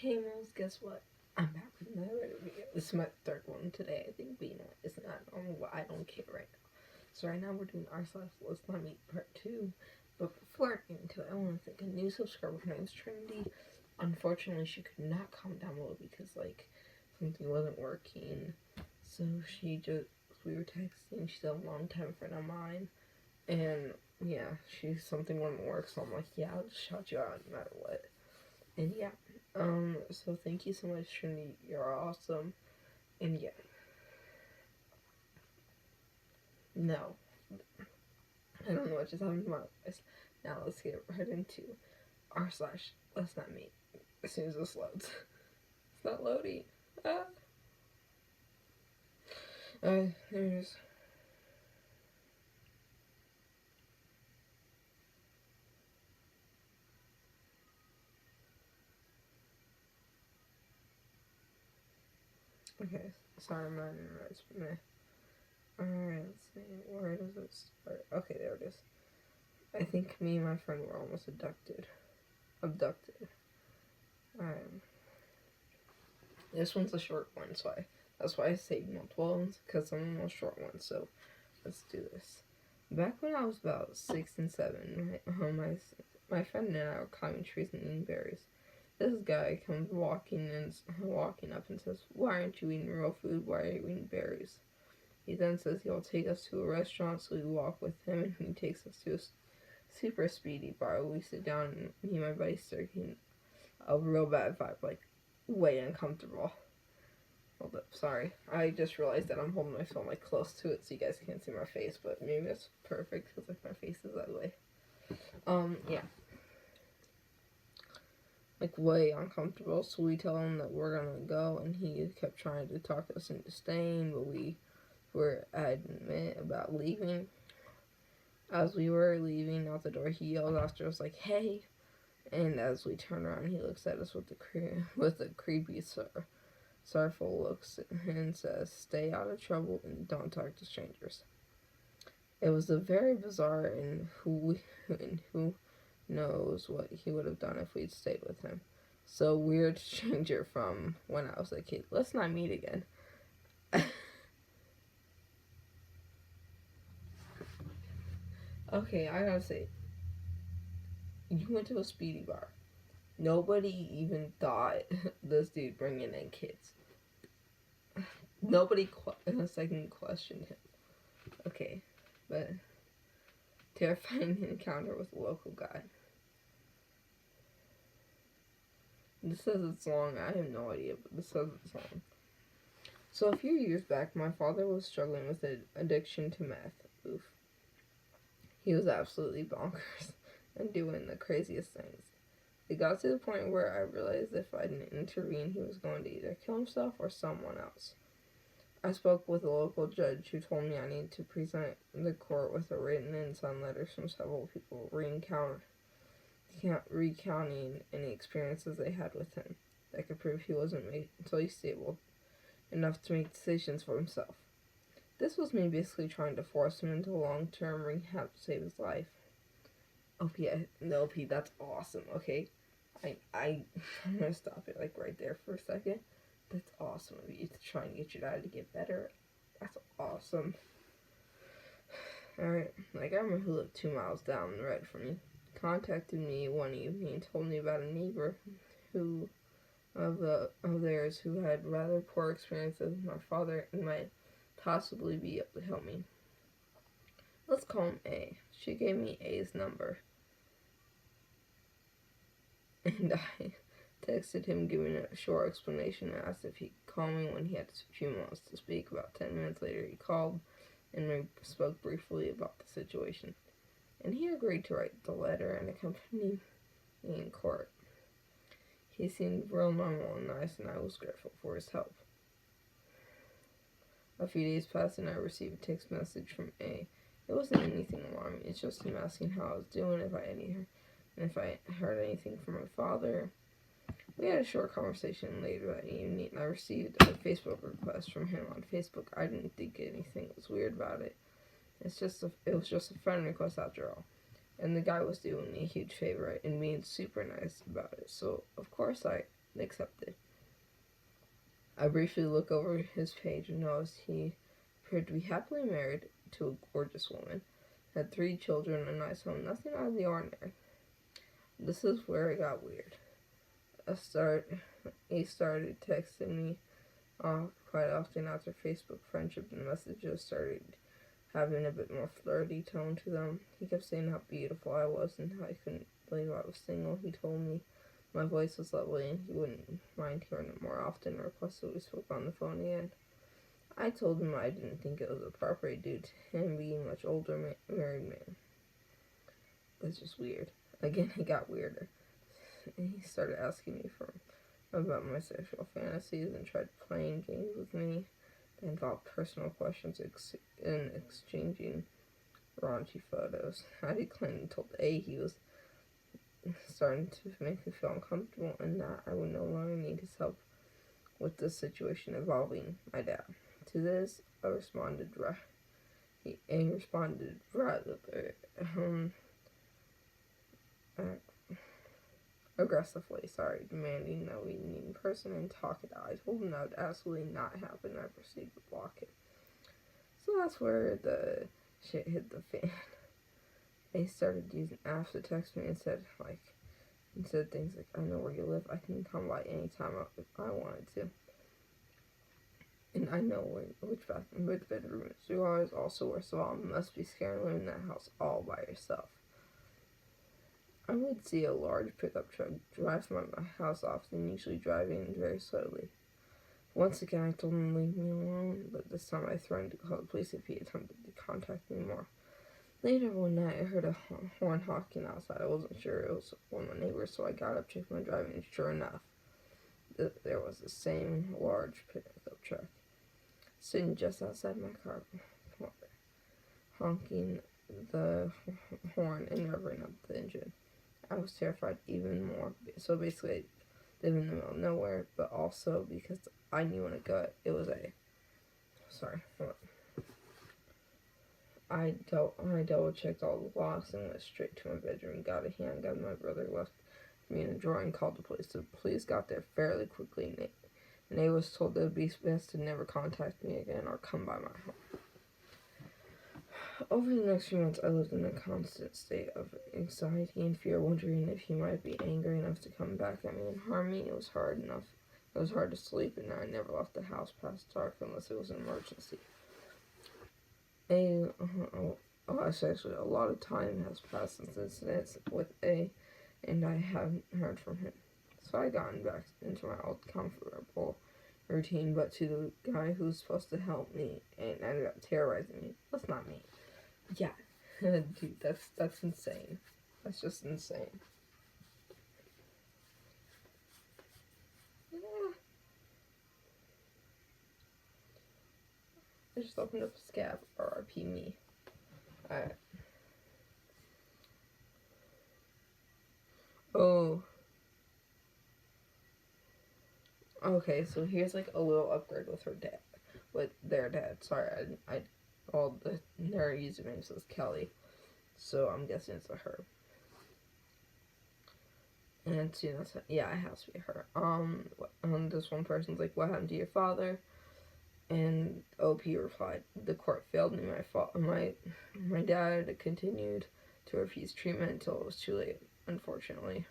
Hey Moles, guess what? I'm back with another video. This is my third one today, I think, but you know, it's not on what I don't care right now. So right now we're doing Let's Not Meet Part 2. But before I get into it, I want to thank a new subscriber. Her name's Trinity. Unfortunately, she could not comment down below because, like, something wasn't working. So we were texting. She's a long-time friend of mine. And, yeah, something wouldn't work. So I'm like, yeah, I'll just shout you out no matter what. And yeah, so thank you so much, Trinity. You're awesome. And yeah. No. I don't know what just happened to my voice. Now let's get right into Let's Not Meet. As soon as this loads. It's not loading. Ah. There it is. Okay, sorry, my internet's meh. Alright, let's see. Where does it start? Okay, there it is. I think me and my friend were almost abducted. This one's a short one, so that's why I saved multiple ones, because some of them are short ones, so let's do this. Back when I was about 6 and 7, my friend and I were climbing trees and eating berries. This guy comes walking up and says, "Why aren't you eating real food? Why are you eating berries?" He then says he'll take us to a restaurant, so we walk with him, and he takes us to a super speedy bar. We sit down, and me and my buddy start getting a real bad vibe, like, way uncomfortable. Hold up, sorry. I just realized that I'm holding my phone, like, close to it so you guys can't see my face, but maybe that's perfect, because, like, my face is that way. Yeah. Like, way uncomfortable, so we tell him that we're gonna go, and he kept trying to talk us into staying, but we were adamant about leaving. As we were leaving out the door, he yelled after us, like, "Hey!" And as we turn around, he looks at us with a creepy, sorrowful looks and says, "Stay out of trouble and don't talk to strangers." It was a very bizarre, and who knows what he would have done if we'd stayed with him. So weird stranger from when I was a kid. Let's not meet again. Okay, I gotta say, you went to a speedy bar. Nobody even thought this dude bringing in kids. Nobody in a second questioned him. Okay, but terrifying encounter with a local guy. This says it's long. I have no idea, but this says it's long. So a few years back, my father was struggling with an addiction to meth. Oof. He was absolutely bonkers and doing the craziest things. It got to the point where I realized if I didn't intervene, he was going to either kill himself or someone else. I spoke with a local judge who told me I needed to present the court with a written and signed letters from several people recounting any experiences they had with him that could prove he wasn't mentally stable enough to make decisions for himself. This was me basically trying to force him into long-term rehab to save his life. OP, that's awesome, okay? I'm gonna stop it, like, right there for a second. That's awesome of you to try and get your dad to get better. That's awesome. Alright, like, I remember who lived 2 miles down the road from me. Contacted me one evening and told me about a neighbor of theirs who had rather poor experiences with my father and might possibly be able to help me. Let's call him A. She gave me A's number, and I texted him giving a short explanation and asked if he'd call me when he had a few moments to speak. About 10 minutes later he called and we spoke briefly about the situation, and he agreed to write the letter and accompany me in court. He seemed real normal and nice, and I was grateful for his help. A few days passed and I received a text message from A. It wasn't anything alarming, it's just him asking how I was doing, if I heard anything from my father. We had a short conversation later that evening, and I received a Facebook request from him on Facebook. I didn't think anything was weird about it. It was just a friend request after all. And the guy was doing me a huge favor and being super nice about it. So, of course, I accepted. I briefly look over his page and noticed he appeared to be happily married to a gorgeous woman, had 3 children, and a nice home, nothing out of the ordinary. This is where it got weird. He started texting me quite often after Facebook friendship, and messages started having a bit more flirty tone to them. He kept saying how beautiful I was and how I couldn't believe I was single. He told me my voice was lovely and he wouldn't mind hearing it more often, and requested we spoke on the phone again. I told him I didn't think it was appropriate due to him being a much older married man. That's just weird. Again, it got weirder. He started asking me about my sexual fantasies and tried playing games with me that involved personal questions and exchanging raunchy photos. I declined and told A he was starting to make me feel uncomfortable and that I would no longer need his help with the situation involving my dad. To this, I responded rather aggressively, demanding that we meet in person and talk it out. I told him that would absolutely not happen, and I proceeded to block him. So that's where the shit hit the fan. They started using apps to text me and said things like, I know where you live, I can come by anytime if I wanted to. And I know which bedroom is yours. Also, worst of all, it must be scary living in that house all by yourself. I would see a large pickup truck drive by my house often, usually driving very slowly. Once again, I told him to leave me alone, but this time I threatened to call the police if he attempted to contact me more. Later one night, I heard a horn honking outside. I wasn't sure it was one of my neighbors, so I got up, checked my driving, and sure enough, there was the same large pickup truck sitting just outside my car, honking the horn and revving up the engine. I was terrified even more. So basically, I live in the middle of nowhere, but also because I knew in a gut it was I double checked all the locks and went straight to my bedroom, got a handgun my brother left me in a drawer, and called the police. The police got there fairly quickly, and they was told it would be best to never contact me again or come by my home. Over the next few months, I lived in a constant state of anxiety and fear, wondering if he might be angry enough to come back at me and harm me. It was hard to sleep, and I never left the house past dark unless it was an emergency. Actually, a lot of time has passed since incidents with A, and I haven't heard from him. So I gotten back into my old comfortable routine, but to the guy who's supposed to help me and ended up terrorizing me. That's not me. Yeah, dude, that's insane. That's just insane. Yeah. I just opened up a scab. RIP me. Alright. Oh. Okay, so here's like a little upgrade with their dad. Sorry, their username says Kelly, so I'm guessing it's a her. And it has to be her. This one person's like, what happened to your father? And OP replied, the court failed me. My dad continued to refuse treatment until it was too late, unfortunately.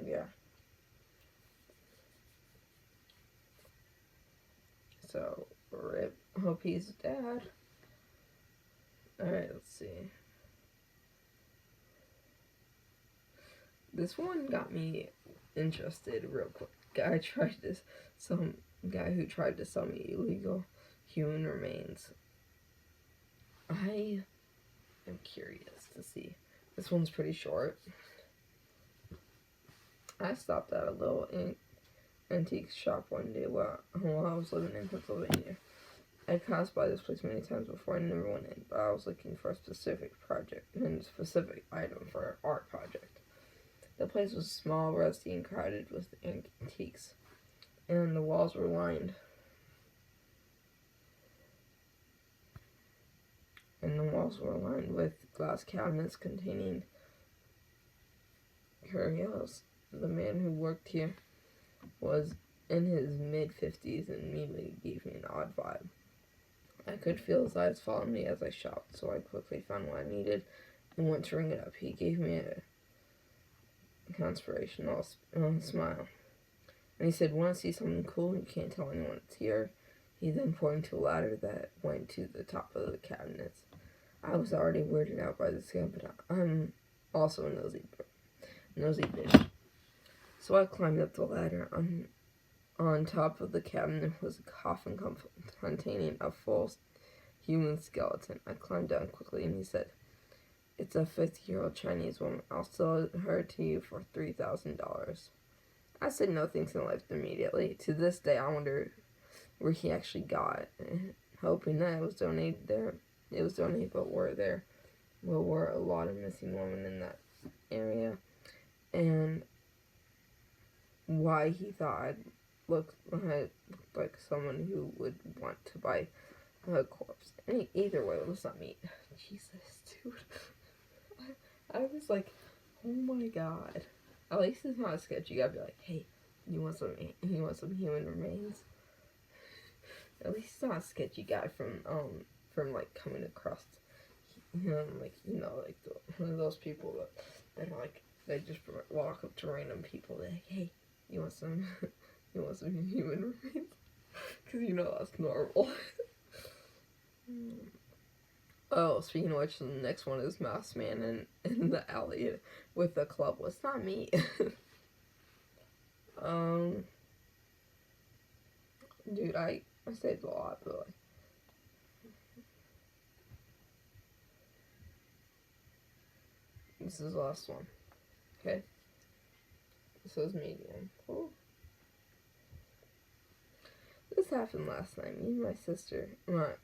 Yeah. So, rip OP's dad. Alright, let's see. This one got me interested real quick. Some guy who tried to sell me illegal human remains. I am curious to see. This one's pretty short. I stopped at a little antique shop one day while I was living in Pennsylvania. I passed by this place many times before. I never went in, but I was looking for a specific item for an art project. The place was small, rusty, and crowded with antiques, and the walls were lined and the walls were lined with glass cabinets containing curios. The man who worked here was in his mid-50s and immediately gave me an odd vibe. I could feel his eyes following me as I shopped, so I quickly found what I needed and went to ring it up. He gave me a conspirational smile. And he said, "Want to see something cool? You can't tell anyone it's here." He then pointed to a ladder that went to the top of the cabinets. I was already weirded out by this guy, but I'm also a nosy bitch. So I climbed up the ladder. On top of the cabinet was a coffin containing a full human skeleton. I climbed down quickly, and he said, "It's a 50-year-old Chinese woman. I'll sell her to you for $3,000. I said no thanks and left immediately. To this day, I wonder where he actually got it, hoping that it was donated there. It was donated, but were a lot of missing women in that area, and why he thought I looked like someone who would want to buy a corpse. Either way, let's not meet." Jesus, dude. I was like, oh my god. At least it's not a sketch. You gotta be like, "Hey, you want some human remains?" At least it's not a sketchy guy from like coming across him, like, like one of those people that are like, they just walk up to random people, like, "Hey, you want some human remains?" Because that's normal. Oh, speaking of which, the next one is Mouse Man in the alley with the club. Well, it's not me. Dude, I saved a lot, but like, this is the last one. Okay? This is medium. Cool. This happened last night. Me and my sister and I,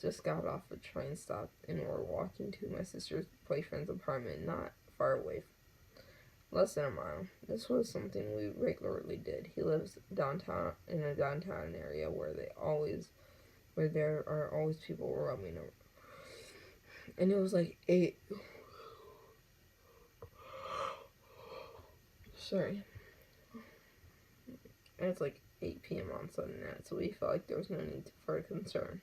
just got off a train stop and were walking to my sister's boyfriend's apartment not far away, less than a mile. This was something we regularly did. He lives downtown, in a downtown area where there are always people roaming around. And it was like 8. Sorry. And it's like 8 p.m. on Sunday night, so we felt like there was no need for concern.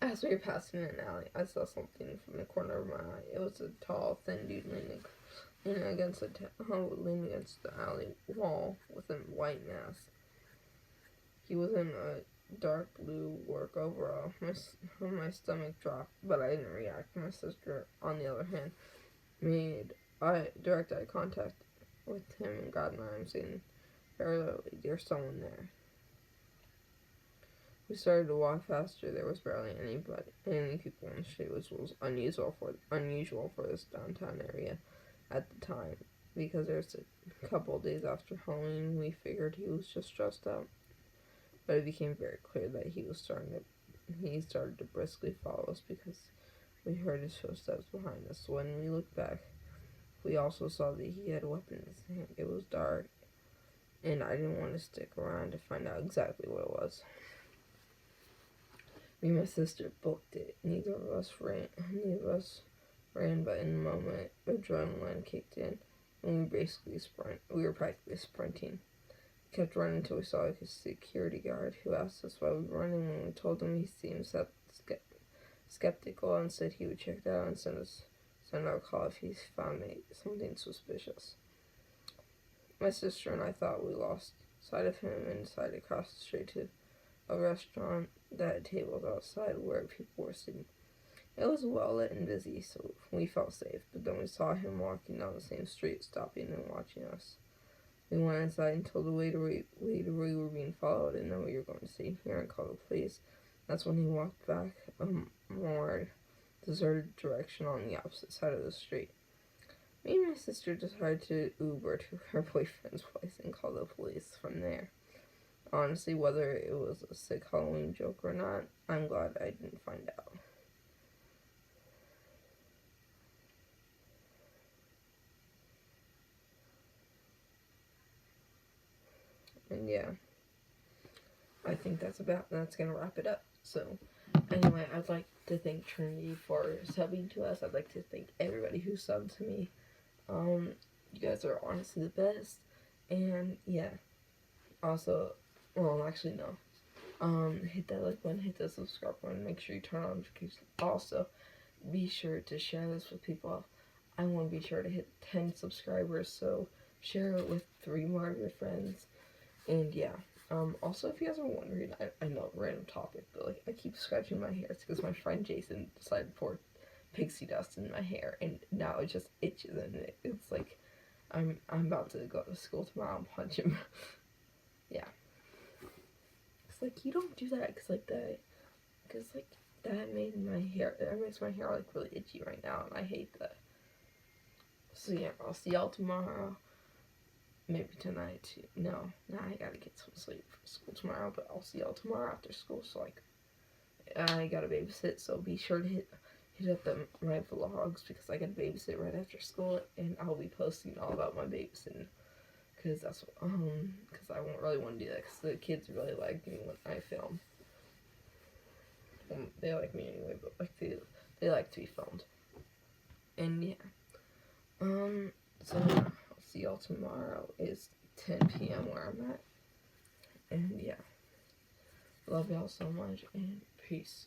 As we were passing an alley, I saw something from the corner of my eye. It was a tall, thin dude leaning against the alley wall with a white mask. He was in a dark blue work overall. My stomach dropped, but I didn't react. My sister, on the other hand, made direct eye contact with him and got my arm, saying, "Barely, there's someone there." We started to walk faster. There was barely any people on the street, which was unusual for this downtown area at the time, because there's a couple of days after Halloween. We figured he was just stressed out, but it became very clear that he started to briskly follow us because we heard his footsteps behind us. When we looked back, we also saw that he had a weapon in his hand. It was dark, and I didn't want to stick around to find out exactly what it was. Me and my sister booked it. Neither of us ran, but in the moment, adrenaline kicked in, and we were practically sprinting. We kept running until we saw a security guard who asked us why we were running. When we told him, he seemed skeptical and said he would check it out and send out a call if he found something suspicious. My sister and I thought we lost sight of him and decided to cross the street to a restaurant that had tables outside where people were sitting. It was well lit and busy, so we felt safe, but then we saw him walking down the same street, stopping and watching us. We went inside and told the waiter we were being followed and that we were going to stay here and call the police. That's when he walked back a more deserted direction on the opposite side of the street. Me and my sister decided to Uber to her boyfriend's place and call the police from there. Honestly, whether it was a sick Halloween joke or not, I'm glad I didn't find out. And yeah, I think that's gonna wrap it up. So, Anyway, I'd like to thank Trinity for subbing to us. I'd like to thank everybody who subbed to me. You guys are honestly the best. And yeah, also, well, actually no. Hit that like button, hit that subscribe button, make sure you turn on notifications. Also, be sure to share this with people. I want to be sure to hit 10 subscribers, so share it with 3 more of your friends. And yeah, also if you guys are wondering, I know, random topic, but like I keep scratching my hair. It's because my friend Jason decided to pour pixie dust in my hair, and now it just itches, and it's like I'm about to go to school tomorrow and punch him. Yeah, it's like you don't do that because that made my hair, that makes my hair like really itchy right now, and I hate that. So yeah, I'll see y'all tomorrow. Maybe tonight too. No, I gotta get some sleep for school tomorrow, but I'll see y'all tomorrow after school. So like, I gotta babysit, so be sure to hit up my vlogs because I gotta babysit right after school, and I'll be posting all about my babysitting because that's because I won't really want to do that because the kids really like me when I film. They like me anyway, but like they like to be filmed. And yeah, so I'll see y'all tomorrow. It's 10 p.m. where I'm at. And yeah, love y'all so much, and peace.